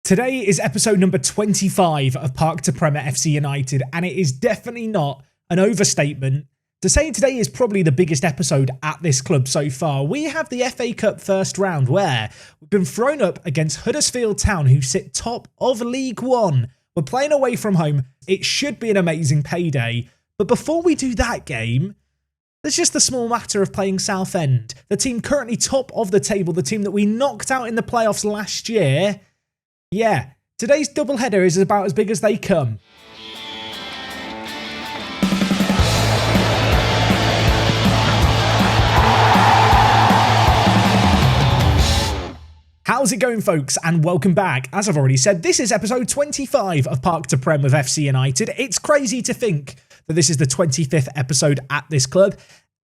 Today is episode number 25 of Park to Prem FC22, and it is definitely not an overstatement to say today is probably the biggest episode at this club so far. We have the FA Cup first round where we've been thrown up against Huddersfield Town, who sit top of League One. We're playing away from home. It should be an amazing payday. But before we do that game, there's just the small matter of playing Southend, the team currently top of the table, the team that we knocked out in the playoffs last year. Yeah, today's doubleheader is about as big as they come. How's it going, folks, and welcome back. As I've already said, this is episode 25 of Park to Prem with FC22. It's crazy to think that this is the 25th episode at this club,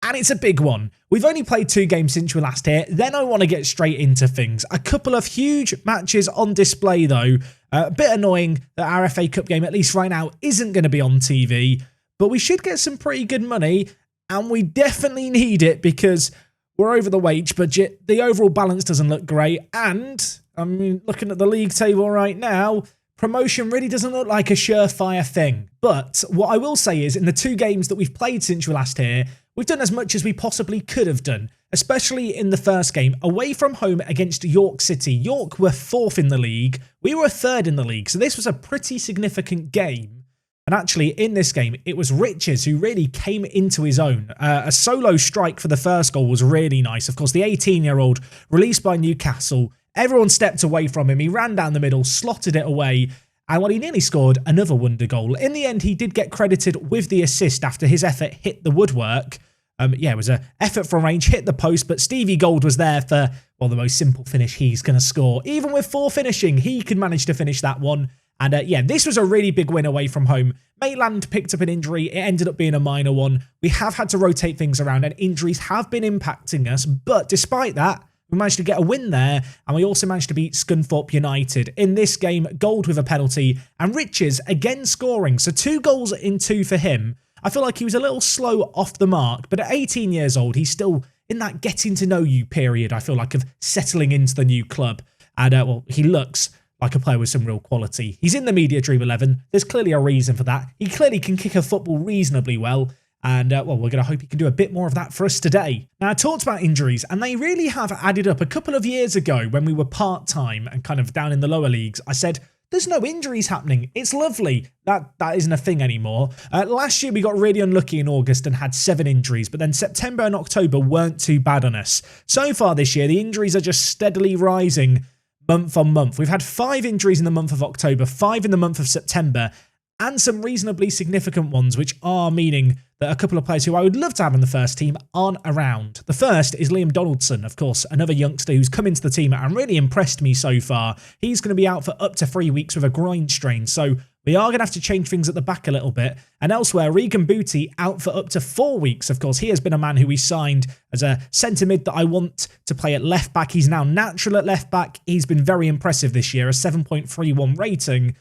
and it's a big one. We've only played 2 games since we last here, then I want to get straight into things. A couple of huge matches on display, though. A bit annoying that our FA Cup game, at least right now, isn't going to be on TV, but we should get some pretty good money, and we definitely need it because we're over the wage budget. The overall balance doesn't look great, and I mean, looking at the league table right now, promotion really doesn't look like a surefire thing. But what I will say is, in the 2 games that we've played since we last here, we've done as much as we possibly could have done, especially in the first game, away from home against York City. York were 4th in the league, we were 3rd in the league, so this was a pretty significant game. And actually, in this game, it was Riches who really came into his own. A solo strike for the first goal was really nice. Of course, the 18-year-old released by Newcastle. Everyone stepped away from him. He ran down the middle, slotted it away, and he nearly scored another wonder goal. In the end, he did get credited with the assist after his effort hit the woodwork. It was an effort from range, hit the post, but Stevie Gold was there for, well, the most simple finish he's going to score. Even with 4 finishing, he could manage to finish that one. And this was a really big win away from home. Maitland picked up an injury. It ended up being a minor one. We have had to rotate things around and injuries have been impacting us. But despite that, we managed to get a win there. And we also managed to beat Scunthorpe United. In this game, Gold with a penalty and Riches again scoring. So 2 goals in 2 for him. I feel like he was a little slow off the mark. But at 18 years old, he's still in that getting to know you period, I feel like, of settling into the new club. And he looks like a player with some real quality. He's in the Media Dream 11. There's clearly a reason for that. He clearly can kick a football reasonably well. And, we're going to hope he can do a bit more of that for us today. Now, I talked about injuries, and they really have added up. A couple of years ago, when we were part-time and kind of down in the lower leagues, I said, there's no injuries happening. It's lovely. That isn't a thing anymore. Last year, we got really unlucky in August and had 7 injuries, but then September and October weren't too bad on us. So far this year, the injuries are just steadily rising month on month. We've had 5 injuries in the month of October, 5 in the month of September, and some reasonably significant ones, which are meaning that a couple of players who I would love to have in the first team aren't around. The first is Liam Donaldson, of course, another youngster who's come into the team and really impressed me so far. He's going to be out for up to 3 weeks with a groin strain, so we are going to have to change things at the back a little bit. And elsewhere, Regan Booty out for up to 4 weeks. Of course, he has been a man who we signed as a centre mid that I want to play at left back. He's now natural at left back. He's been very impressive this year, a 7.31 rating.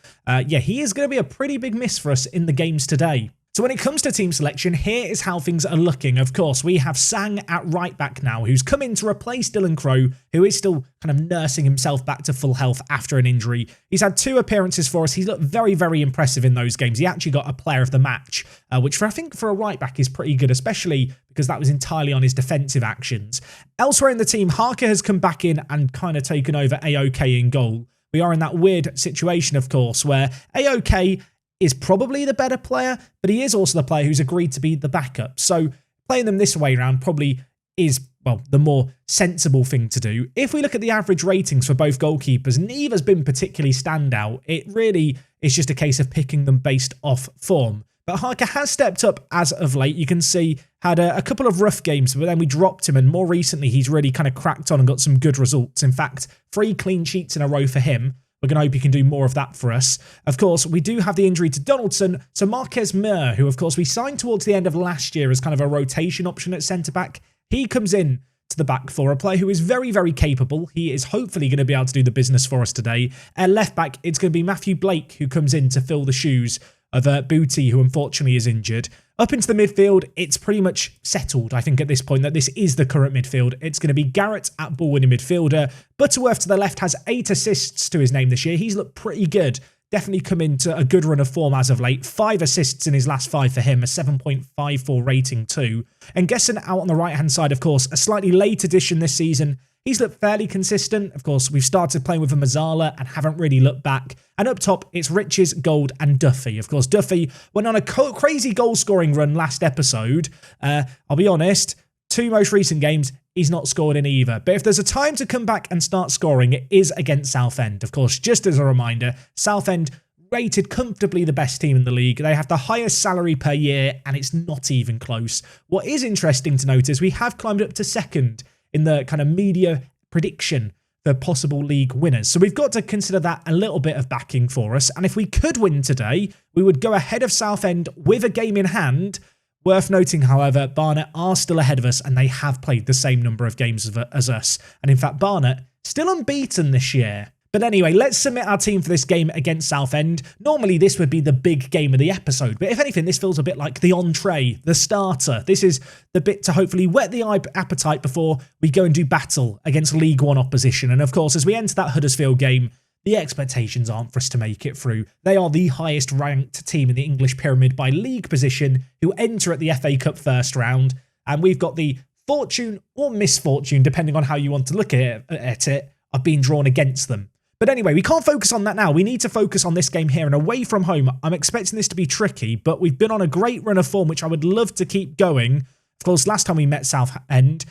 He is going to be a pretty big miss for us in the games today. So when it comes to team selection, here is how things are looking. Of course, we have Sang at right back now, who's come in to replace Dylan Crowe, who is still kind of nursing himself back to full health after an injury. He's had 2 appearances for us. He's looked very, very impressive in those games. He actually got a player of the match, which I think for a right back is pretty good, especially because that was entirely on his defensive actions. Elsewhere in the team, Harker has come back in and kind of taken over AOK in goal. We are in that weird situation, of course, where AOK is probably the better player, but he is also the player who's agreed to be the backup. So playing them this way around probably is, well, the more sensible thing to do. If we look at the average ratings for both goalkeepers, neither's been particularly standout. It really is just a case of picking them based off form. But Harker has stepped up as of late. You can see had a couple of rough games, but then we dropped him, and more recently he's really kind of cracked on and got some good results. In fact, 3 clean sheets in a row for him. We're going to hope he can do more of that for us. Of course, we do have the injury to Donaldson. So Marquez Mir, who of course we signed towards the end of last year as kind of a rotation option at centre-back, he comes in to the back for a player who is very, very capable. He is hopefully going to be able to do the business for us today. At left-back, it's going to be Matthew Blake who comes in to fill the shoes of Booty, who unfortunately is injured. Up into the midfield, it's pretty much settled, I think, at this point, that this is the current midfield. It's going to be Garrett at ball-winning midfielder. Butterworth to the left has 8 assists to his name this year. He's looked pretty good. Definitely come into a good run of form as of late. 5 assists in his last 5 for him, a 7.54 rating too. And Gesson out on the right-hand side, of course, a slightly late addition this season. He's looked fairly consistent. Of course, we've started playing with a Mazzala and haven't really looked back. And up top, it's Riches, Gold and Duffy. Of course, Duffy went on a crazy goal-scoring run last episode. I'll be honest, 2 most recent games, he's not scored in either. But if there's a time to come back and start scoring, it is against Southend. Of course, just as a reminder, Southend rated comfortably the best team in the league. They have the highest salary per year, and it's not even close. What is interesting to note is we have climbed up to second in the kind of media prediction for possible league winners. So we've got to consider that a little bit of backing for us. And if we could win today, we would go ahead of Southend with a game in hand. Worth noting, however, Barnet are still ahead of us and they have played the same number of games as us. And in fact, Barnet still unbeaten this year. But anyway, let's submit our team for this game against Southend. Normally, this would be the big game of the episode, but if anything, this feels a bit like the entree, the starter. This is the bit to hopefully whet the appetite before we go and do battle against League One opposition. And of course, as we enter that Huddersfield game, the expectations aren't for us to make it through. They are the highest ranked team in the English pyramid by league position who enter at the FA Cup first round. And we've got the fortune or misfortune, depending on how you want to look at it, of being drawn against them. But anyway, we can't focus on that now. We need to focus on this game here. And away from home, I'm expecting this to be tricky, but we've been on a great run of form, which I would love to keep going. Of course, last time we met Southend,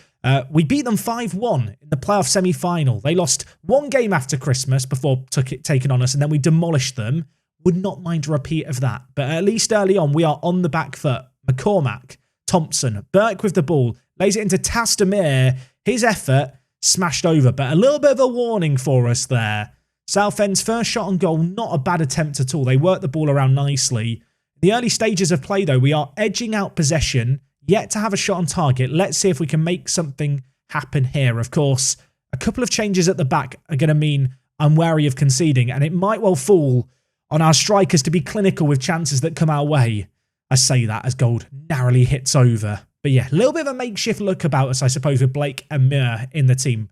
we beat them 5-1 in the playoff semi-final. They lost 1 game after Christmas before taking on us, and then we demolished them. Would not mind a repeat of that. But at least early on, we are on the back foot. McCormack, Thompson, Burke with the ball, lays it into Tastamir. His effort smashed over, but a little bit of a warning for us there. Southend's first shot on goal, not a bad attempt at all. They worked the ball around nicely. The early stages of play, though, we are edging out possession, yet to have a shot on target. Let's see if we can make something happen here. Of course, a couple of changes at the back are going to mean I'm wary of conceding, and it might well fall on our strikers to be clinical with chances that come our way. I say that as Gold narrowly hits over. But yeah, a little bit of a makeshift look about us, I suppose, with Blake and Muir in the team.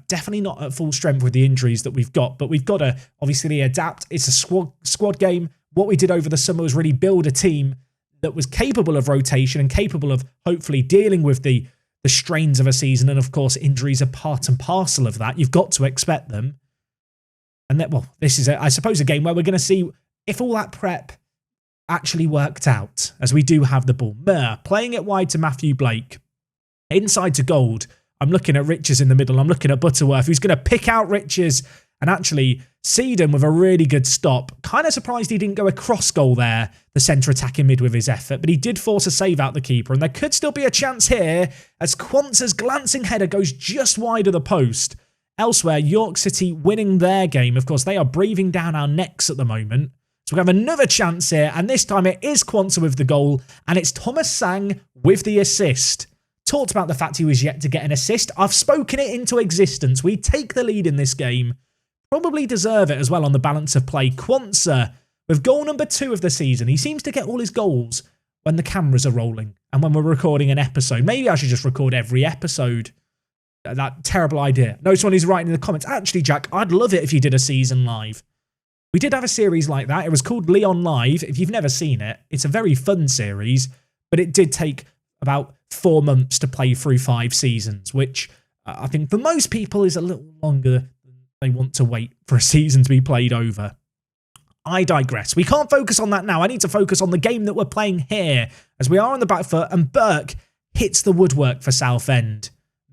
Definitely not at full strength with the injuries that we've got, but we've got to obviously adapt. It's a squad game. What we did over the summer was really build a team that was capable of rotation and capable of hopefully dealing with the strains of a season. And of course, injuries are part and parcel of that. You've got to expect them. And that, well, this is, I suppose, a game where we're going to see if all that prep actually worked out, as we do have the ball. Muir playing it wide to Matthew Blake. Inside to Gold. I'm looking at Riches in the middle. I'm looking at Butterworth, who's going to pick out Riches and actually seed him with a really good stop. Kind of surprised he didn't go across goal there, the centre attacking mid with his effort, but he did force a save out the keeper, and there could still be a chance here as Quanza's glancing header goes just wide of the post. Elsewhere, York City winning their game. Of course, they are breathing down our necks at the moment. So we have another chance here, and this time it is Quanza with the goal, and it's Thomas Sang with the assist. Talked about the fact he was yet to get an assist. I've spoken it into existence. We take the lead in this game. Probably deserve it as well on the balance of play. Quanza with goal number 2 of the season. He seems to get all his goals when the cameras are rolling and when we're recording an episode. Maybe I should just record every episode. That terrible idea. No, someone is writing in the comments, actually, Jack, I'd love it if you did a season live. We did have a series like that. It was called Leon Live. If you've never seen it, it's a very fun series, but it did take about 4 months to play through 5 seasons, which I think for most people is a little longer than they want to wait for a season to be played over. I digress. We can't focus on that now. I need to focus on the game that we're playing here, as we are on the back foot, and Burke hits the woodwork for Southend.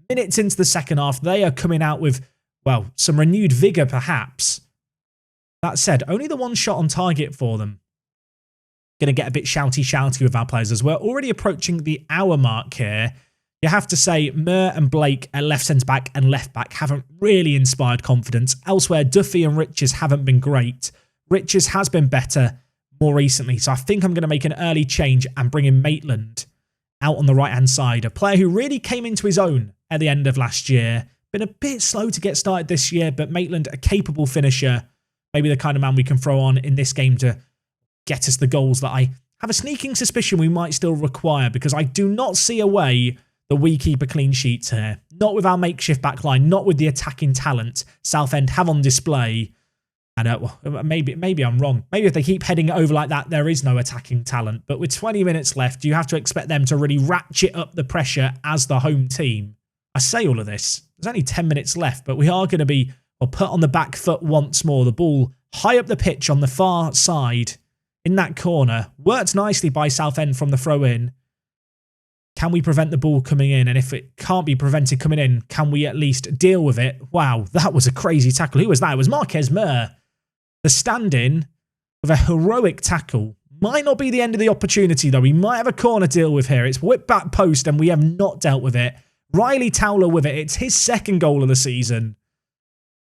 Minutes into the second half, they are coming out with, well, some renewed vigour perhaps. That said, only the 1 shot on target for them. Going to get a bit shouty with our players as we're already approaching the hour mark here. You have to say Muir and Blake at left centre-back and left-back haven't really inspired confidence. Elsewhere, Duffy and Riches haven't been great. Riches has been better more recently, so I think I'm going to make an early change and bring in Maitland out on the right-hand side. A player who really came into his own at the end of last year. Been a bit slow to get started this year, but Maitland, a capable finisher. Maybe the kind of man we can throw on in this game to get us the goals that I have a sneaking suspicion we might still require, because I do not see a way that we keep a clean sheet here. Not with our makeshift backline, not with the attacking talent Southend have on display. And well, maybe I'm wrong. Maybe if they keep heading it over like that, there is no attacking talent. But with 20 minutes left, you have to expect them to really ratchet up the pressure as the home team. I say all of this. There's only 10 minutes left, but we are going to be put on the back foot once more. The ball high up the pitch on the far side in that corner. Worked nicely by Southend from the throw-in. Can we prevent the ball coming in? And if it can't be prevented coming in, can we at least deal with it? Wow, that was a crazy tackle. Who was that? It was Marquez Mer. The stand-in with a heroic tackle. Might not be the end of the opportunity, though. We might have a corner deal with here. It's whipped back post, and we have not dealt with it. Riley Towler with it. It's his second goal of the season.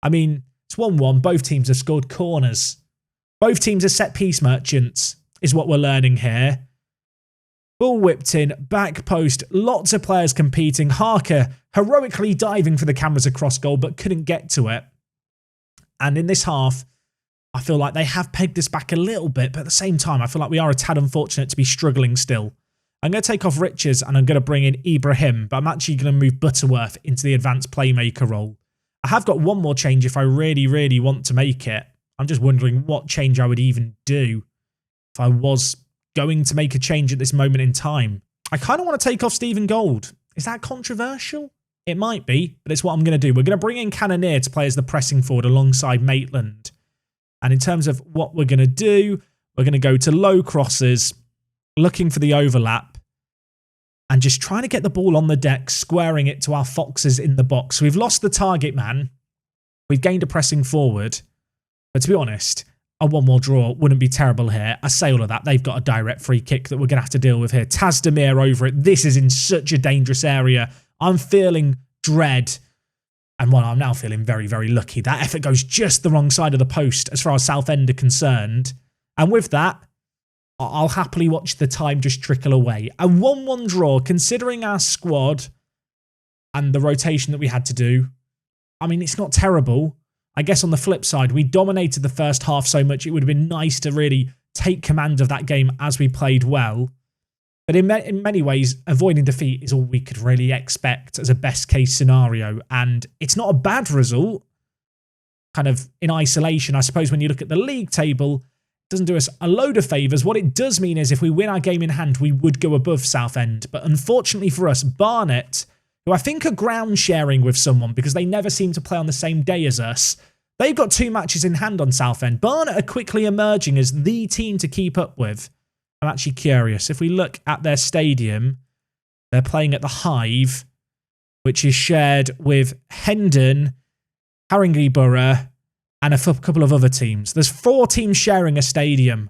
I mean, it's 1-1. Both teams have scored corners. Both teams are set-piece merchants, is what we're learning here. Ball whipped in, back post, lots of players competing. Harker heroically diving for the cameras across goal, but couldn't get to it. And in this half, I feel like they have pegged us back a little bit, but at the same time, I feel like we are a tad unfortunate to be struggling still. I'm going to take off Richards and I'm going to bring in Ibrahim, but I'm actually going to move Butterworth into the advanced playmaker role. I have got one more change if I really, really want to make it. I'm just wondering what change I would even do if I was going to make a change at this moment in time. I kind of want to take off Stephen Gold. Is that controversial? It might be, but it's what I'm going to do. We're going to bring in Cannoneer to play as the pressing forward alongside Maitland. And in terms of what we're going to do, we're going to go to low crosses, looking for the overlap, and just trying to get the ball on the deck, squaring it to our foxes in the box. So we've lost the target man. We've gained a pressing forward. But to be honest, a 1-1 draw wouldn't be terrible here. I say all of that. They've got a direct free kick that we're going to have to deal with here. Tazdemir over it. This is in such a dangerous area. I'm feeling dread. And well, I'm now feeling very, very lucky. That effort goes just the wrong side of the post as far as Southend are concerned. And with that, I'll happily watch the time just trickle away. A 1-1 draw, considering our squad and the rotation that we had to do. I mean, it's not terrible. I guess on the flip side, we dominated the first half so much, it would have been nice to really take command of that game as we played well. But in many ways, avoiding defeat is all we could really expect as a best-case scenario. And it's not a bad result, kind of in isolation. I suppose when you look at the league table, it doesn't do us a load of favours. What it does mean is if we win our game in hand, we would go above Southend. But unfortunately for us, Barnet, who I think are ground sharing with someone because they never seem to play on the same day as us, they've got 2 matches in hand on Southend. Barnet are quickly emerging as the team to keep up with. I'm actually curious. If we look at their stadium, they're playing at the Hive, which is shared with Hendon, Haringey Borough, and a couple of other teams. There's 4 teams sharing a stadium.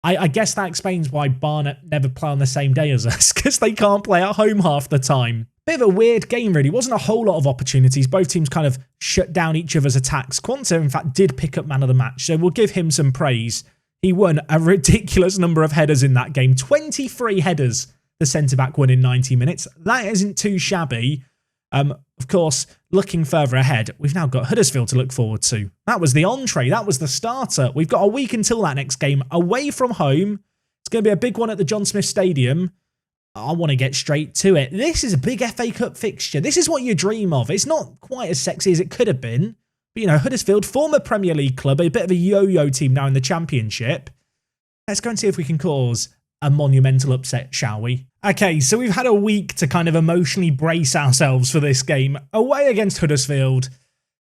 I guess that explains why Barnet never play on the same day as us, because they can't play at home half the time. Bit of a weird game, really. Wasn't a whole lot of opportunities. Both teams kind of shut down each other's attacks. Quanta, in fact, did pick up man of the match, so we'll give him some praise. He won a ridiculous number of headers in that game. 23 headers the centre-back won in 90 minutes. That isn't too shabby. Of course, looking further ahead, we've now got Huddersfield to look forward to. That was the entree. That was the starter. We've got a week until that next game. Away from home. It's going to be a big one at the John Smith Stadium. I want to get straight to it. This is a big FA Cup fixture. This is what you dream of. It's not quite as sexy as it could have been. But, you know, Huddersfield, former Premier League club, a bit of a yo-yo team now in the Championship. Let's go and see if we can cause a monumental upset, shall we? Okay, so we've had a week to kind of emotionally brace ourselves for this game. Away against Huddersfield,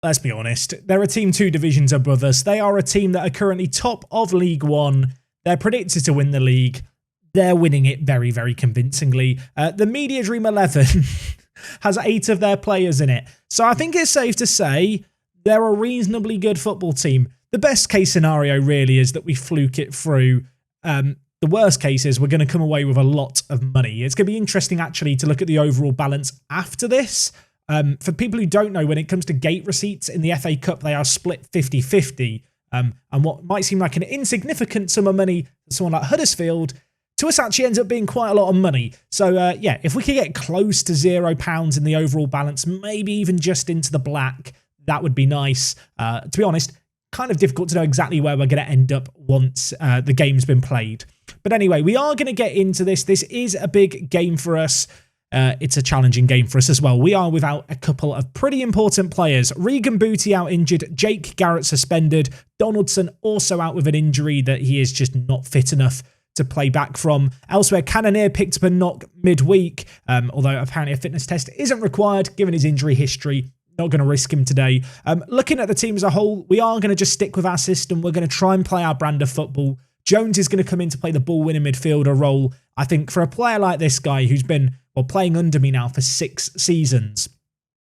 let's be honest, they're a team 2 divisions above us. They are a team that are currently top of League One. They're predicted to win the league. They're winning it very, very convincingly. The Media Dream 11 has 8 of their players in it. So I think it's safe to say they're a reasonably good football team. The best case scenario really is that we fluke it through. The worst case is we're going to come away with a lot of money. It's going to be interesting actually to look at the overall balance after this. For people who don't know, when it comes to gate receipts in the FA Cup, they are split 50-50. And what might seem like an insignificant sum of money to someone like Huddersfield, to us actually ends up being quite a lot of money. So yeah, if we could get close to £0 in the overall balance, maybe even just into the black, that would be nice. To be honest, kind of difficult to know exactly where we're going to end up once the game's been played. But anyway, we are going to get into this. This is a big game for us. It's a challenging game for us as well. We are without a couple of pretty important players. Regan Booty out injured, Jake Garrett suspended, Donaldson also out with an injury that he is just not fit enough to play back from. Elsewhere, Cannonier picked up a knock midweek, although apparently a fitness test isn't required given his injury history. Not going to risk him today. Looking at the team as a whole, we are going to just stick with our system. We're going to try and play our brand of football. Jones is going to come in to play the ball-winning midfielder role. I think for a player like this guy who's been playing under me now for 6 seasons,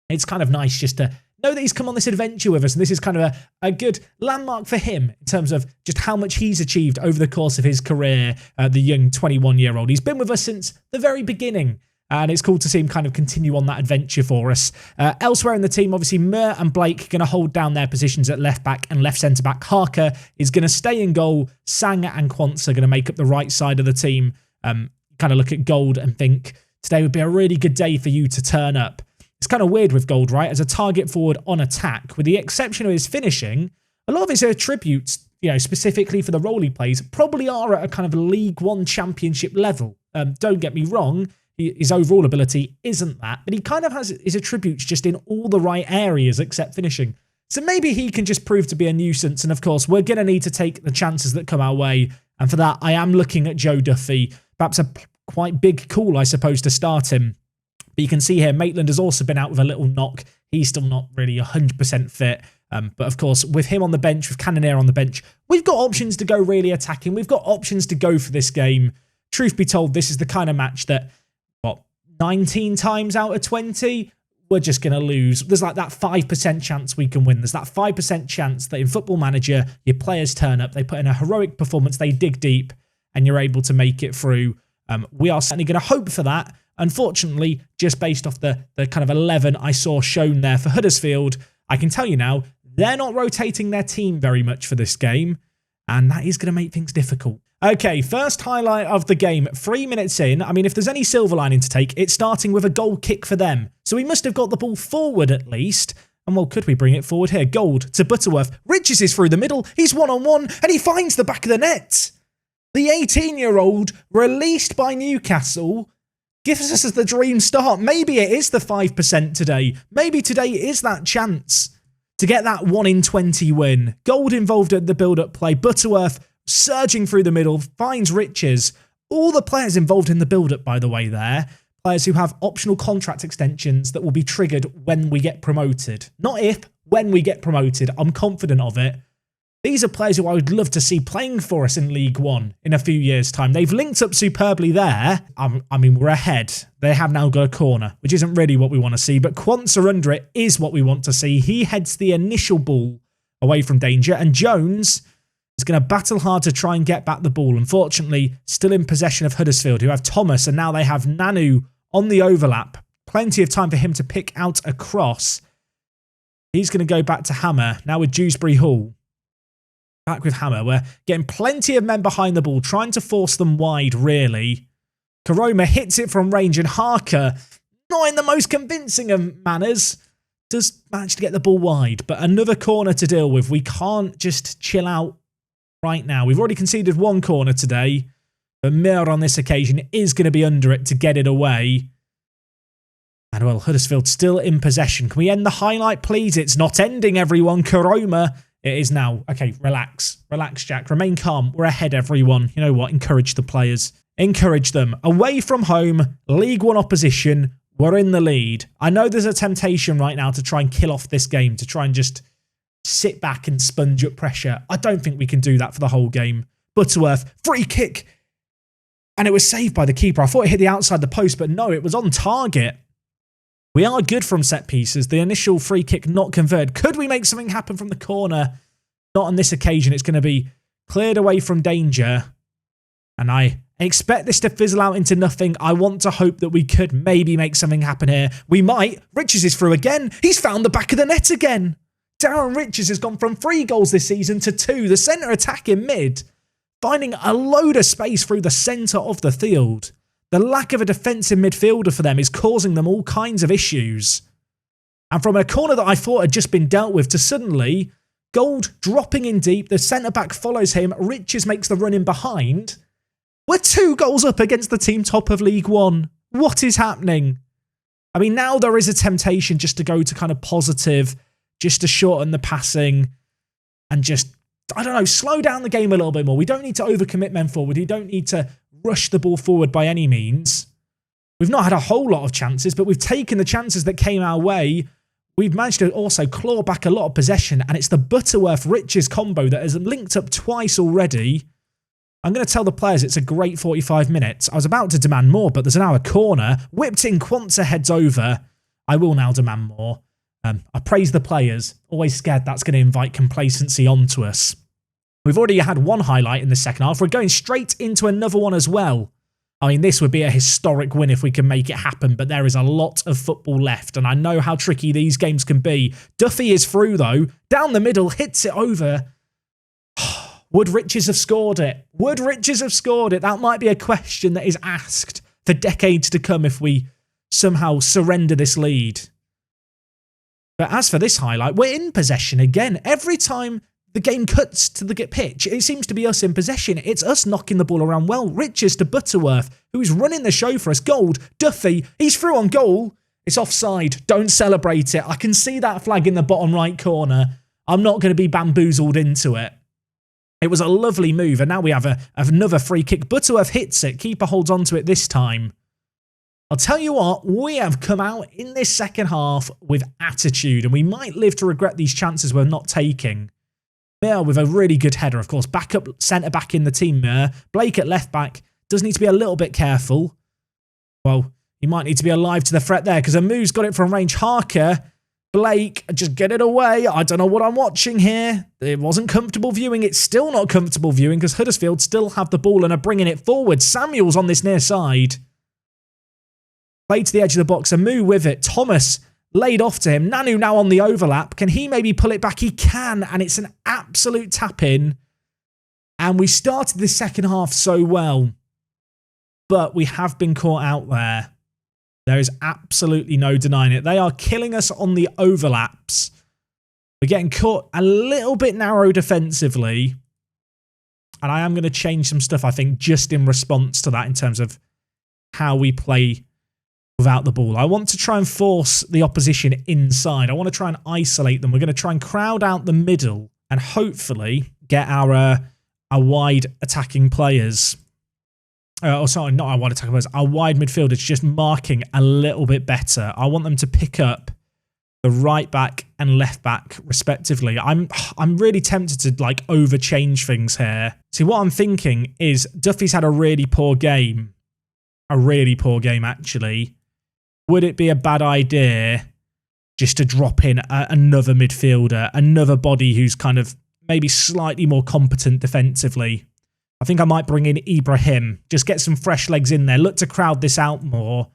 it's kind of nice just to know that he's come on this adventure with us. And this is kind of a good landmark for him in terms of just how much he's achieved over the course of his career, the young 21-year-old. He's been with us since the very beginning. And it's cool to see him kind of continue on that adventure for us. Elsewhere in the team, obviously, Muir and Blake going to hold down their positions at left back and left centre back. Harker is going to stay in goal. Sang and Quantz are going to make up the right side of the team. Kind of look at Gold and think today would be a really good day for you to turn up. It's kind of weird with Gold, right? As a target forward on attack, with the exception of his finishing, a lot of his attributes, specifically for the role he plays, probably are at a kind of League One Championship level. Don't get me wrong. His overall ability isn't that, but he kind of has his attributes just in all the right areas except finishing. So maybe he can just prove to be a nuisance. And of course, we're going to need to take the chances that come our way. And for that, I am looking at Joe Duffy. Perhaps a quite big call, I suppose, to start him. But you can see here, Maitland has also been out with a little knock. He's still not really 100% fit. But of course, with him on the bench, with Cannonier on the bench, we've got options to go really attacking. We've got options to go for this game. Truth be told, this is the kind of match that 19 times out of 20, we're just going to lose. There's like that 5% chance we can win. There's that 5% chance that in Football Manager, your players turn up, they put in a heroic performance, they dig deep, and you're able to make it through. We are certainly going to hope for that. Unfortunately, just based off the kind of 11 I saw shown there for Huddersfield, I can tell you now, they're not rotating their team very much for this game, and that is going to make things difficult. Okay, first highlight of the game, 3 minutes in. I mean, if there's any silver lining to take, it's starting with a goal kick for them. So we must have got the ball forward at least. And well, could we bring it forward here? Gold to Butterworth. Riches is through the middle. He's one-on-one, and he finds the back of the net. The 18-year-old, released by Newcastle, gives us the dream start. Maybe it is the 5% today. Maybe today is that chance to get that 1 in 20 win. Gold involved at the build-up play. Butterworth surging through the middle, finds Riches. All the players involved in the build-up, by the way, there. Players who have optional contract extensions that will be triggered when we get promoted. Not if, when we get promoted. I'm confident of it. These are players who I would love to see playing for us in League One in a few years' time. They've linked up superbly there. I mean, we're ahead. They have now got a corner, which isn't really what we want to see, but Quantz are under it is what we want to see. He heads the initial ball away from danger, and Jones is going to battle hard to try and get back the ball. Unfortunately, still in possession of Huddersfield, who have Thomas, and now they have Nanu on the overlap. Plenty of time for him to pick out a cross. He's going to go back to Hammer, now with Dewsbury Hall. Back with Hammer. We're getting plenty of men behind the ball, trying to force them wide, really. Karoma hits it from range, and Harker, not in the most convincing of manners, does manage to get the ball wide. But another corner to deal with. We can't just chill out right now. We've already conceded 1 corner today, but Mir on this occasion is going to be under it to get it away. And well, Huddersfield still in possession. Can we end the highlight, please? It's not ending, everyone. Karoma. It is now. Okay, relax. Relax, Jack. Remain calm. We're ahead, everyone. You know what? Encourage the players. Encourage them. Away from home, League One opposition. We're in the lead. I know there's a temptation right now to try and kill off this game, to try and just sit back and sponge up pressure. I don't think we can do that for the whole game. Butterworth, free kick. And it was saved by the keeper. I thought it hit the outside the post, but no, it was on target. We are good from set pieces. The initial free kick not converted. Could we make something happen from the corner? Not on this occasion. It's going to be cleared away from danger. And I expect this to fizzle out into nothing. I want to hope that we could maybe make something happen here. We might. Riches is through again. He's found the back of the net again. Darren Riches has gone from 3 goals this season to 2. The centre attack in mid, finding a load of space through the centre of the field. The lack of a defensive midfielder for them is causing them all kinds of issues. And from a corner that I thought had just been dealt with to suddenly, Gold dropping in deep, the centre-back follows him, Riches makes the run in behind, We're 2 goals up against the team top of League One. What is happening? I mean, now there is a temptation just to go to kind of positive, just to shorten the passing and just, I don't know, slow down the game a little bit more. We don't need to overcommit men forward. We don't need to rush the ball forward by any means. We've not had a whole lot of chances, but we've taken the chances that came our way. We've managed to also claw back a lot of possession, and it's the Butterworth-Riches combo that has linked up twice already. I'm going to tell the players it's a great 45 minutes. I was about to demand more, but there's an hour corner. Whipped in, Quanta heads over. I will now demand more. I praise the players. Always scared that's going to invite complacency onto us. We've already had one highlight in the second half. We're going straight into another one as well. I mean, this would be a historic win if we can make it happen, but there is a lot of football left, and I know how tricky these games can be. Duffy is through, though. Down the middle, hits it over. Would Riches have scored it? Would Riches have scored it? That might be a question that is asked for decades to come if we somehow surrender this lead. But as for this highlight, we're in possession again. Every time the game cuts to the pitch, it seems to be us in possession. It's us knocking the ball around well. Riches to Butterworth, who's running the show for us. Gold, Duffy, he's through on goal. It's offside. Don't celebrate it. I can see that flag in the bottom right corner. I'm not going to be bamboozled into it. It was a lovely move, and now we have another free kick. Butterworth hits it. Keeper holds on to it this time. I'll tell you what, we have come out in this second half with attitude, and we might live to regret these chances we're not taking. Mir with a really good header, of course. Backup centre-back in the team, Mir. Blake at left-back does need to be a little bit careful. Well, he might need to be alive to the threat there, because Amu's got it from range. Harker, Blake, just get it away. I don't know what I'm watching here. It wasn't comfortable viewing. It's still not comfortable viewing because Huddersfield still have the ball and are bringing it forward. Samuel's on this near side. Play to the edge of the box. Amu with it. Thomas laid off to him. Nanu now on the overlap. Can he maybe pull it back? He can, and it's an absolute tap-in. And we started the second half so well, but we have been caught out there. There is absolutely no denying it. They are killing us on the overlaps. We're getting caught a little bit narrow defensively. And I am going to change some stuff, I think, just in response to that in terms of how we play without the ball. I want to try and force the opposition inside. I want to try and isolate them. We're going to try and crowd out the middle and hopefully get our wide attacking players. Sorry, not our wide attacking players. Our wide midfielders just marking a little bit better. I want them to pick up the right back and left back respectively. I'm really tempted to like overchange things here. See, what I'm thinking is Duffy's had a really poor game. A really poor game, actually. Would it be a bad idea just to drop in another midfielder, another body who's kind of maybe slightly more competent defensively? I think I might bring in Ibrahim. Just get some fresh legs in there. Look to crowd this out more.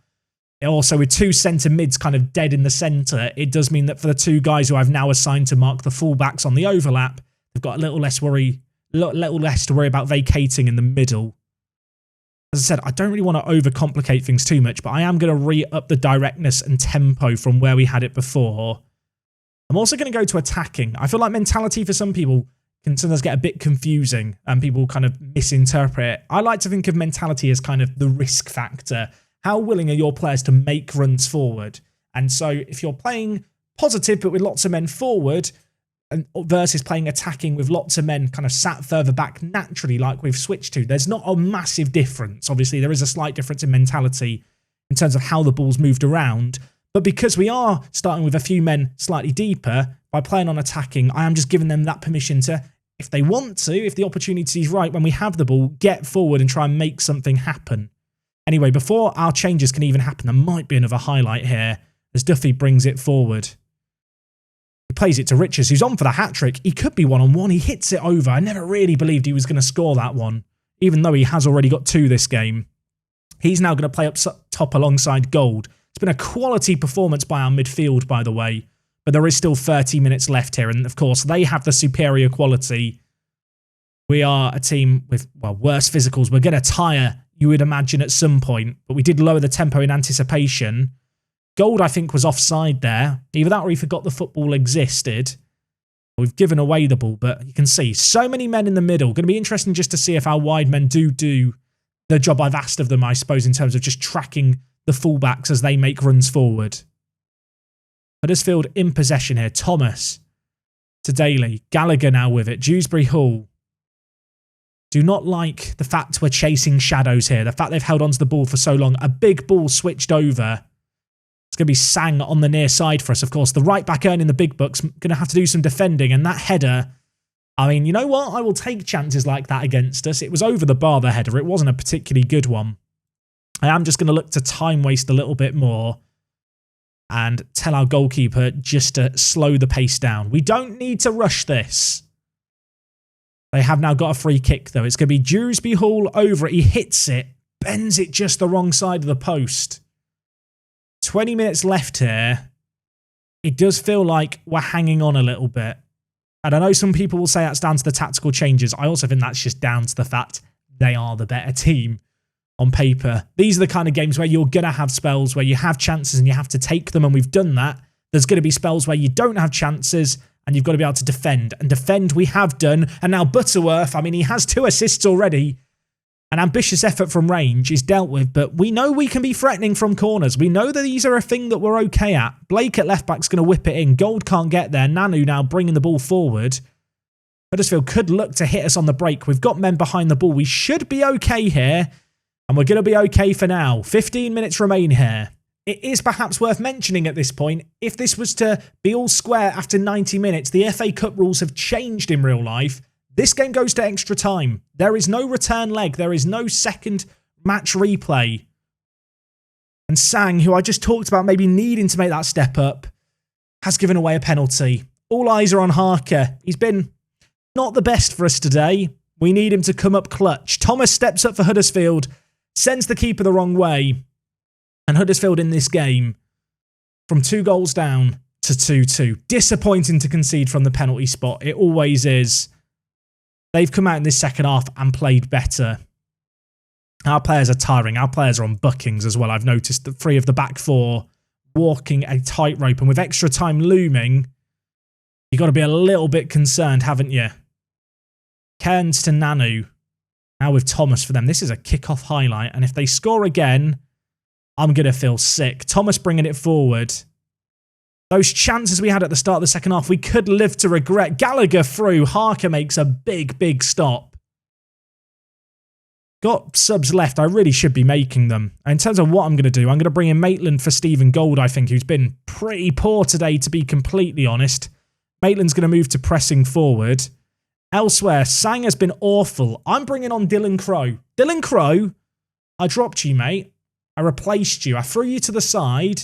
Also, with 2 centre mids kind of dead in the centre, it does mean that for the 2 guys who I've now assigned to mark the fullbacks on the overlap, they've got a little less to worry about vacating in the middle. As I said, I don't really want to overcomplicate things too much, but I am going to re-up the directness and tempo from where we had it before. I'm also going to go to attacking. I feel like mentality for some people can sometimes get a bit confusing and people kind of misinterpret it. I like to think of mentality as kind of the risk factor. How willing are your players to make runs forward? And so if you're playing positive but with lots of men forward versus playing attacking with lots of men kind of sat further back naturally like we've switched to, there's not a massive difference. Obviously, there is a slight difference in mentality in terms of how the ball's moved around. But because we are starting with a few men slightly deeper, by playing on attacking, I am just giving them that permission to, if they want to, if the opportunity is right, when we have the ball, get forward and try and make something happen. Anyway, before our changes can even happen, there might be another highlight here as Duffy brings it forward. He plays it to Riches, who's on for the hat-trick. He could be one-on-one. He hits it over. I never really believed he was going to score that one, even though he has already got 2 this game. He's now going to play up top alongside Gold. It's been a quality performance by our midfield, by the way, but there is still 30 minutes left here, and of course, they have the superior quality. We are a team with, well, worse physicals. We're going to tire, you would imagine, at some point, but we did lower the tempo in anticipation. Gold, I think, was offside there. Either that or he forgot the football existed. We've given away the ball, but you can see so many men in the middle. Going to be interesting just to see if our wide men do the job I've asked of them, I suppose, in terms of just tracking the fullbacks as they make runs forward. Huddersfield in possession here. Thomas to Daly. Gallagher now with it. Dewsbury Hall. Do not like the fact we're chasing shadows here. The fact they've held onto the ball for so long. A big ball switched over. It's going to be Sang on the near side for us, of course. The right back earning the big bucks. Going to have to do some defending. And that header, I mean, you know what? I will take chances like that against us. It was over the bar, the header. It wasn't a particularly good one. I am just going to look to time waste a little bit more and tell our goalkeeper just to slow the pace down. We don't need to rush this. They have now got a free kick, though. It's going to be Dewsbury Hall over it. He hits it, bends it just the wrong side of the post. 20 minutes left here. It does feel like we're hanging on a little bit. And I know some people will say that's down to the tactical changes. I also think that's just down to the fact they are the better team on paper. These are the kind of games where you're going to have spells where you have chances and you have to take them, and we've done that. There's going to be spells where you don't have chances and you've got to be able to defend. And defend we have done. And now Butterworth, I mean, he has 2 assists already. An ambitious effort from range is dealt with, but we know we can be threatening from corners. We know that these are a thing that we're okay at. Blake at left-back's going to whip it in. Gold can't get there. Nanu now bringing the ball forward. Huddersfield could look to hit us on the break. We've got men behind the ball. We should be okay here, and we're going to be okay for now. 15 minutes remain here. It is perhaps worth mentioning at this point, if this was to be all square after 90 minutes, the FA Cup rules have changed in real life. This game goes to extra time. There is no return leg. There is no second match replay. And Sang, who I just talked about maybe needing to make that step up, has given away a penalty. All eyes are on Harker. He's been not the best for us today. We need him to come up clutch. Thomas steps up for Huddersfield, sends the keeper the wrong way. And Huddersfield in this game, from 2 goals down to 2-2. Disappointing to concede from the penalty spot. It always is. They've come out in this second half and played better. Our players are tiring. Our players are on bookings as well. I've noticed that 3 of the back 4 walking a tightrope. And with extra time looming, you've got to be a little bit concerned, haven't you? Cairns to Nanu. Now with Thomas for them. This is a kick-off highlight. And if they score again, I'm going to feel sick. Thomas bringing it forward. Those chances we had at the start of the second half, we could live to regret. Gallagher through. Harker makes a big, big stop. Got subs left. I really should be making them. In terms of what I'm going to do, I'm going to bring in Maitland for Stephen Gold, I think, who's been pretty poor today, to be completely honest. Maitland's going to move to pressing forward. Elsewhere, Sang has been awful. I'm bringing on Dylan Crow. Dylan Crow, I dropped you, mate. I replaced you. I threw you to the side.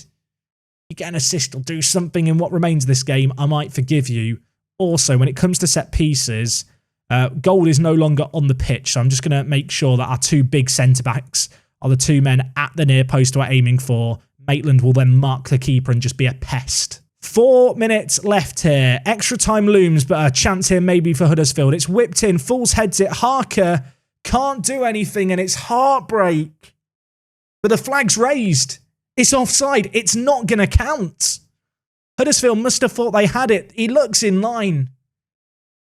You get an assist or do something in what remains of this game, I might forgive you. Also, when it comes to set pieces, Gold is no longer on the pitch, so I'm just going to make sure that our 2 big centre-backs are the 2 men at the near post we're aiming for. Maitland will then mark the keeper and just be a pest. 4 minutes left here. Extra time looms, but a chance here maybe for Huddersfield. It's whipped in. Falls heads it. Harker can't do anything, and it's heartbreak. But the flag's raised. It's offside. It's not going to count. Huddersfield must have thought they had it. He looks in line.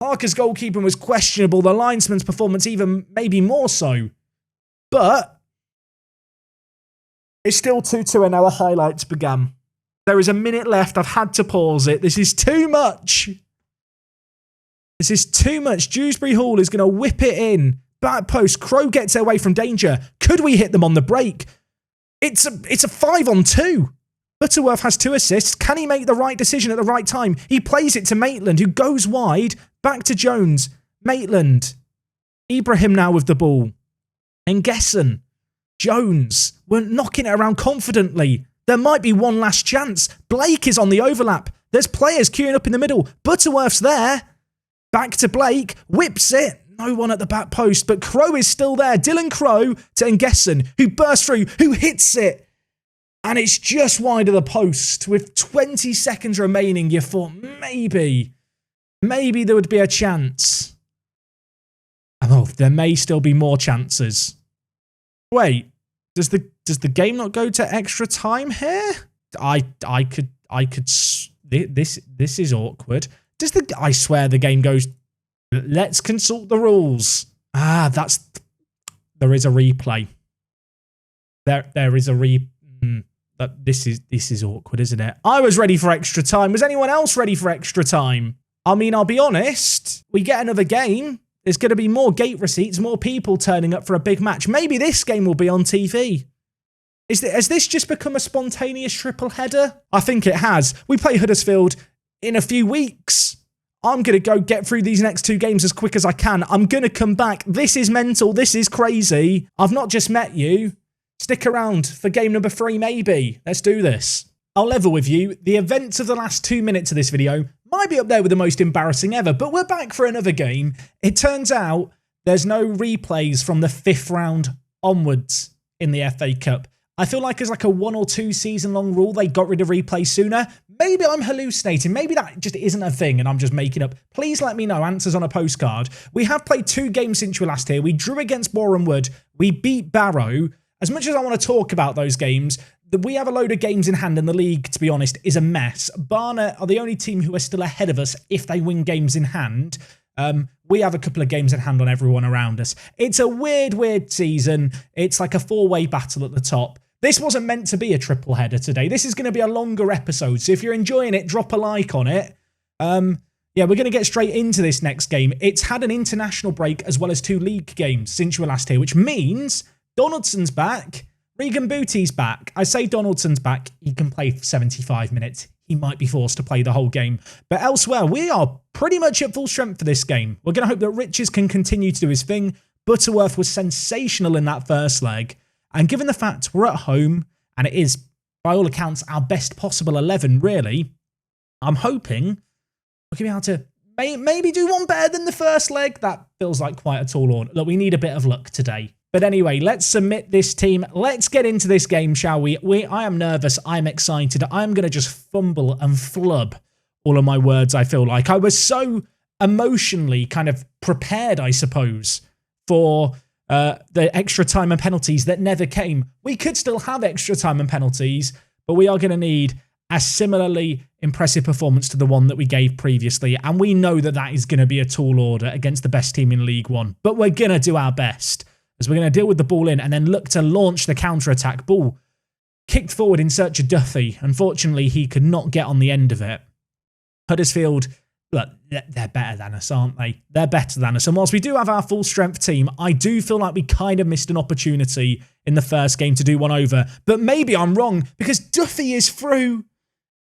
Harker's goalkeeping was questionable. The linesman's performance even maybe more so. But it's still 2-2 and our highlights began. There is a minute left. I've had to pause it. This is too much. This is too much. Dewsbury Hall is going to whip it in. Back post. Crow gets away from danger. Could we hit them on the break? It's a 5-on-2. Butterworth has 2 assists. Can he make the right decision at the right time? He plays it to Maitland, who goes wide. Back to Jones. Maitland. Ibrahim now with the ball. Engesson. Jones. We're knocking it around confidently. There might be one last chance. Blake is on the overlap. There's players queuing up in the middle. Butterworth's there. Back to Blake. Whips it. No one at the back post, but Crow is still there. Dylan Crow to Engesson, who bursts through, who hits it. And it's just wide of the post. With 20 seconds remaining, you thought maybe there would be a chance. Oh, there may still be more chances. Wait, does the game not go to extra time here? This is awkward. I swear the game goes. Let's consult the rules. That's There is a replay. There is a this is awkward, isn't it? I was ready for extra time. Was anyone else ready for extra time? I mean, I'll be honest. We get another game. There's going to be more gate receipts, more people turning up for a big match. Maybe this game will be on TV. Has this just become a spontaneous triple header? I think it has. We play Huddersfield in a few weeks. I'm going to go get through these next 2 games as quick as I can. I'm going to come back. This is mental. This is crazy. I've not just met you. Stick around for game number 3, maybe. Let's do this. I'll level with you. The events of the last 2 minutes of this video might be up there with the most embarrassing ever, but we're back for another game. It turns out there's no replays from the 5th round onwards in the FA Cup. I feel like as like a 1 or 2 season long rule, they got rid of replays sooner. Maybe I'm hallucinating. Maybe that just isn't a thing and I'm just making up. Please let me know. Answers on a postcard. We have played 2 games since we last here. We drew against Boreham Wood. We beat Barrow. As much as I want to talk about those games, we have a load of games in hand and the league, to be honest, is a mess. Barnet are the only team who are still ahead of us if they win games in hand. We have a couple of games in hand on everyone around us. It's a weird season. It's like a 4-way battle at the top. This wasn't meant to be a triple header today. This is going to be a longer episode. So if you're enjoying it, drop a like on it. Yeah, we're going to get straight into this next game. It's had an international break as well as 2 league games since you were last here, which means Donaldson's back. Regan Booty's back. I say Donaldson's back. He can play for 75 minutes. He might be forced to play the whole game. But elsewhere, we are pretty much at full strength for this game. We're going to hope that Riches can continue to do his thing. Butterworth was sensational in that first leg. And given the fact we're at home, and it is, by all accounts, our best possible 11, really, I'm hoping we're going to be able to maybe do one better than the first leg. That feels like quite a tall order. Look, we need a bit of luck today. But anyway, let's submit this team. Let's get into this game, shall we? I am nervous. I'm excited. I'm going to just fumble and flub all of my words, I feel like. I was so emotionally kind of prepared, I suppose, for the extra time and penalties that never came. We could still have extra time and penalties, but we are going to need a similarly impressive performance to the one that we gave previously. And we know that that is going to be a tall order against the best team in League One. But we're going to do our best, as we're going to deal with the ball in and then look to launch the counter-attack. Ball kicked forward in search of Duffy. Unfortunately, he could not get on the end of it. Huddersfield, look, they're better than us, aren't they? They're better than us. And whilst we do have our full strength team, I do feel like we kind of missed an opportunity in the first game to do one over. But maybe I'm wrong, because Duffy is through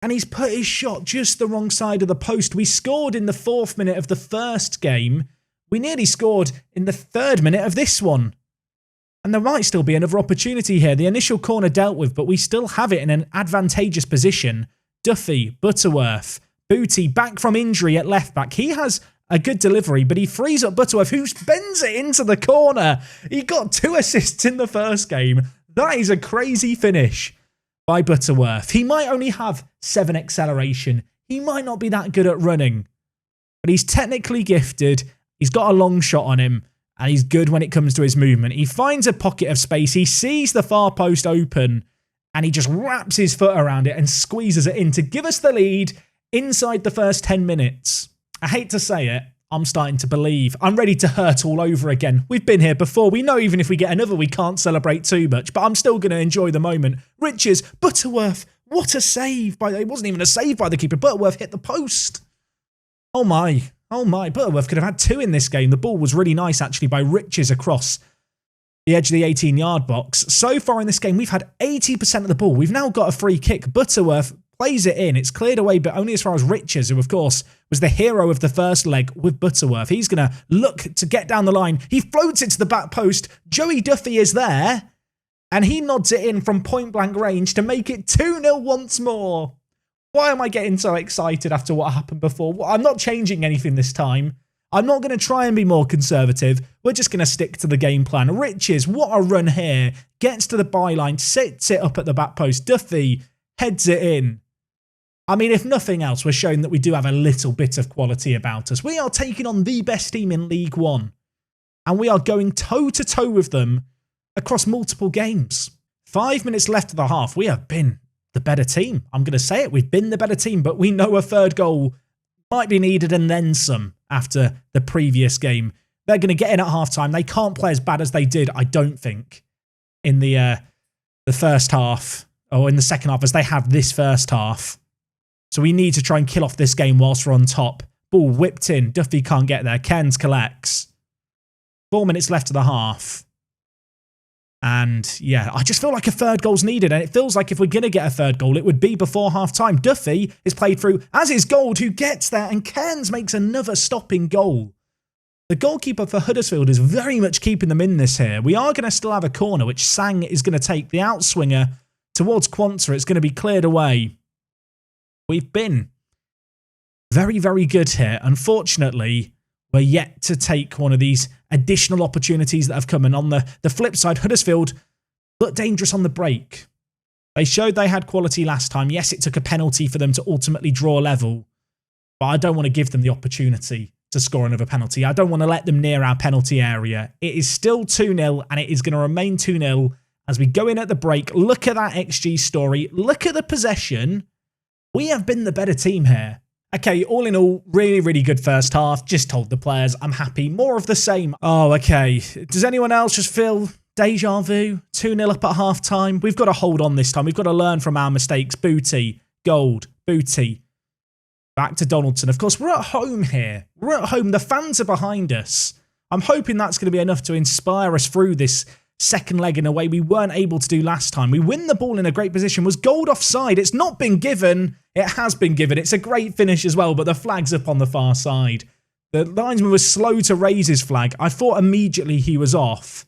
and he's put his shot just the wrong side of the post. We scored in the 4th minute of the first game. We nearly scored in the 3rd minute of this one. And there might still be another opportunity here. The initial corner dealt with, but we still have it in an advantageous position. Duffy, Butterworth, Booty back from injury at left back. He has a good delivery, but he frees up Butterworth, who bends it into the corner. He got 2 assists in the first game. That is a crazy finish by Butterworth. He might only have 7 acceleration. He might not be that good at running, but he's technically gifted. He's got a long shot on him, and he's good when it comes to his movement. He finds a pocket of space. He sees the far post open, and he just wraps his foot around it and squeezes it in to give us the lead inside the first 10 minutes. I hate to say it, I'm starting to believe. I'm ready to hurt all over again. We've been here before. We know even if we get another, we can't celebrate too much, but I'm still going to enjoy the moment. Riches, Butterworth, what a save. It wasn't even a save by the keeper. Butterworth hit the post. Oh my. Butterworth could have had 2 in this game. The ball was really nice, actually, by Riches across the edge of the 18-yard box. So far in this game, we've had 80% of the ball. We've now got a free kick. Butterworth plays it in. It's cleared away, but only as far as Riches, who, of course, was the hero of the first leg with Butterworth. He's going to look to get down the line. He floats it to the back post. Joey Duffy is there, and he nods it in from point-blank range to make it 2-0 once more. Why am I getting so excited after what happened before? I'm not changing anything this time. I'm not going to try and be more conservative. We're just going to stick to the game plan. Riches, what a run here. Gets to the byline, sets it up at the back post. Duffy heads it in. I mean, if nothing else, we're showing that we do have a little bit of quality about us. We are taking on the best team in League One, and we are going toe-to-toe with them across multiple games. 5 minutes left of the half. We have been the better team. I'm going to say it. We've been the better team, but we know a third goal might be needed and then some after the previous game. They're going to get in at halftime. They can't play as bad as they did, I don't think, in the first half or in the second half as they have this first half. So we need to try and kill off this game whilst we're on top. Ball whipped in. Duffy can't get there. Cairns collects. 4 minutes left of the half. And yeah, I just feel like a third goal's needed. And it feels like if we're going to get a third goal, it would be before half-time. Duffy is played through, as is Gold, who gets there. And Cairns makes another stopping goal. The goalkeeper for Huddersfield is very much keeping them in this here. We are going to still have a corner, which Sang is going to take the outswinger towards Quanta. It's going to be cleared away. We've been very, very good here. Unfortunately, we're yet to take one of these additional opportunities that have come. And on the flip side, Huddersfield looked dangerous on the break. They showed they had quality last time. Yes, it took a penalty for them to ultimately draw level. But I don't want to give them the opportunity to score another penalty. I don't want to let them near our penalty area. It is still 2-0 and it is going to remain 2-0 as we go in at the break. Look at that XG story. Look at the possession. We have been the better team here. Okay, all in all, really, really good first half. Just told the players I'm happy. More of the same. Oh, okay. Does anyone else just feel deja vu? 2-0 up at half-time. We've got to hold on this time. We've got to learn from our mistakes. Booty, Gold, Booty. Back to Donaldson. Of course, we're at home here. We're at home. The fans are behind us. I'm hoping that's going to be enough to inspire us through this second leg in a way we weren't able to do last time. We win the ball in a great position. Was Gold offside? It's not been given. It has been given. It's a great finish as well, but the flag's up on the far side. The linesman was slow to raise his flag. I thought immediately he was off.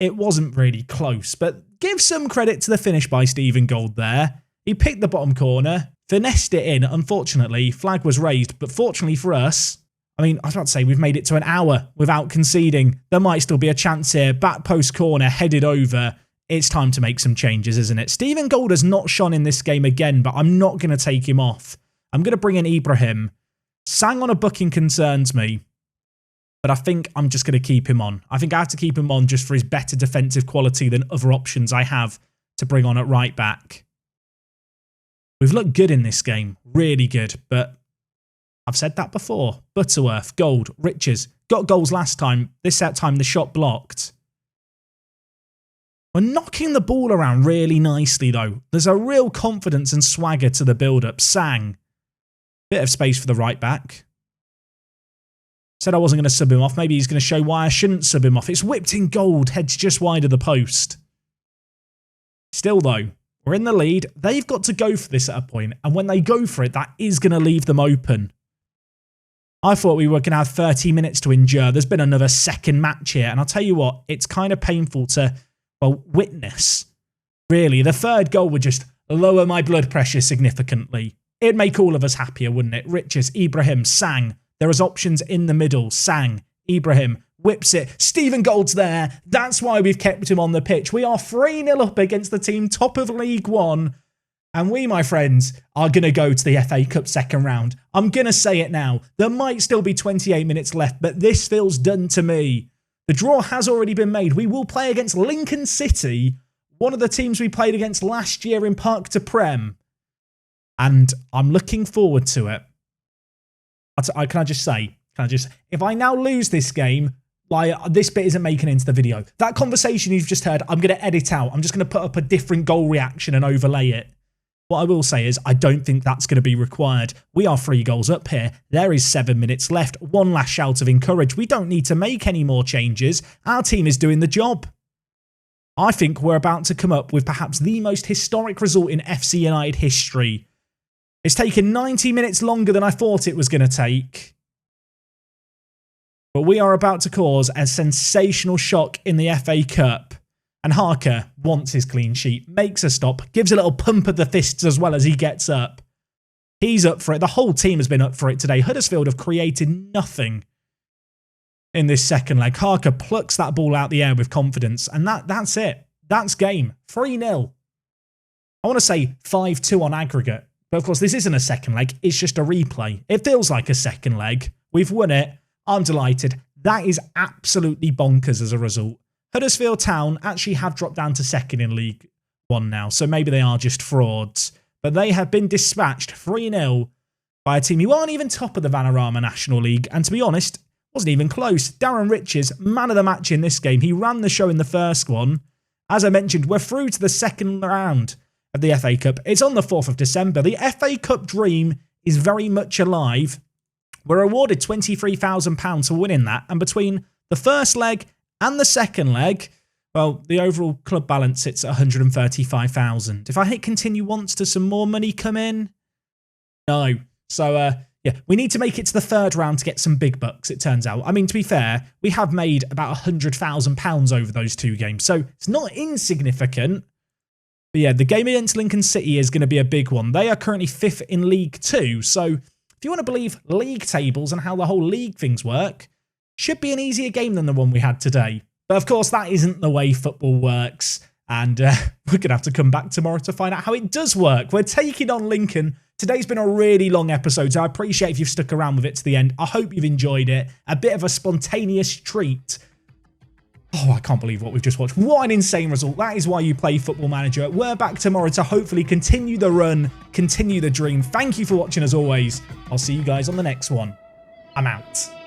It wasn't really close, but give some credit to the finish by Stephen Gold there. He picked the bottom corner, finessed it in. Unfortunately, flag was raised, but fortunately for us, I mean, I was about to say we've made it to an hour without conceding. There might still be a chance here. Back post corner, headed over. It's time to make some changes, isn't it? Stephen Gold has not shone in this game again, but I'm not going to take him off. I'm going to bring in Ibrahim. Sang on a booking concerns me, but I think I'm just going to keep him on. I think I have to keep him on just for his better defensive quality than other options I have to bring on at right back. We've looked good in this game, really good, but I've said that before. Butterworth, Gold, Riches, got goals last time. This time the shot blocked. We're knocking the ball around really nicely though. There's a real confidence and swagger to the build-up. Sang. Bit of space for the right back. Said I wasn't going to sub him off. Maybe he's going to show why I shouldn't sub him off. It's whipped in Gold. Heads just wide of the post. Still though, we're in the lead. They've got to go for this at a point. And when they go for it, that is going to leave them open. I thought we were going to have 30 minutes to endure. There's been another second match here. And I'll tell you what, it's kind of painful to, well, witness. Really, the third goal would just lower my blood pressure significantly. It'd make all of us happier, wouldn't it? Riches, Ibrahim, Sang. There is options in the middle. Sang, Ibrahim, whips it. Stephen Gold's there. That's why we've kept him on the pitch. We are 3-0 up against the team top of League One. And we, my friends, are going to go to the FA Cup second round. I'm going to say it now. There might still be 28 minutes left, but this feels done to me. The draw has already been made. We will play against Lincoln City, one of the teams we played against last year in Park to Prem. And I'm looking forward to it. Can I just say, if I now lose this game, like this bit isn't making it into the video. That conversation you've just heard, I'm going to edit out. I'm just going to put up a different goal reaction and overlay it. What I will say is I don't think that's going to be required. We are 3 goals up here. There is 7 minutes left. One last shout of encourage. We don't need to make any more changes. Our team is doing the job. I think we're about to come up with perhaps the most historic result in FC United history. It's taken 90 minutes longer than I thought it was going to take. But we are about to cause a sensational shock in the FA Cup. And Harker wants his clean sheet, makes a stop, gives a little pump of the fists as well as he gets up. He's up for it. The whole team has been up for it today. Huddersfield have created nothing in this second leg. Harker plucks that ball out the air with confidence. And that's it. That's game. 3-0. I want to say 5-2 on aggregate. But of course, this isn't a second leg. It's just a replay. It feels like a second leg. We've won it. I'm delighted. That is absolutely bonkers as a result. Huddersfield Town actually have dropped down to second in League One now, so maybe they are just frauds. But they have been dispatched 3-0 by a team who aren't even top of the Vanarama National League. And to be honest, Wasn't even close. Darren Riches, man of the match in this game. He ran the show in the first one. As I mentioned, we're through to the second round of the FA Cup. It's on the 4th of December. The FA Cup dream is very much alive. We're awarded £23,000 for winning that. And between the first leg and the second leg, well, the overall club balance sits at £135,000. If I hit continue once, does some more money come in? No. So, yeah, we need to make it to the third round to get some big bucks, it turns out. I mean, to be fair, we have made about £100,000 over those 2 games, so it's not insignificant. But yeah, the game against Lincoln City is going to be a big one. They are currently 5th in League 2, so if you want to believe league tables and how the whole league things work, should be an easier game than the one we had today. But of course, that isn't the way football works, and we're going to have to come back tomorrow to find out how it does work. We're taking on Lincoln. Today's been a really long episode, so I appreciate if you've stuck around with it to the end. I hope you've enjoyed it. A bit of a spontaneous treat. Oh, I can't believe what we've just watched. What an insane result. That is why you play Football Manager. We're back tomorrow to hopefully continue the run, continue the dream. Thank you for watching as always. I'll see you guys on the next one. I'm out.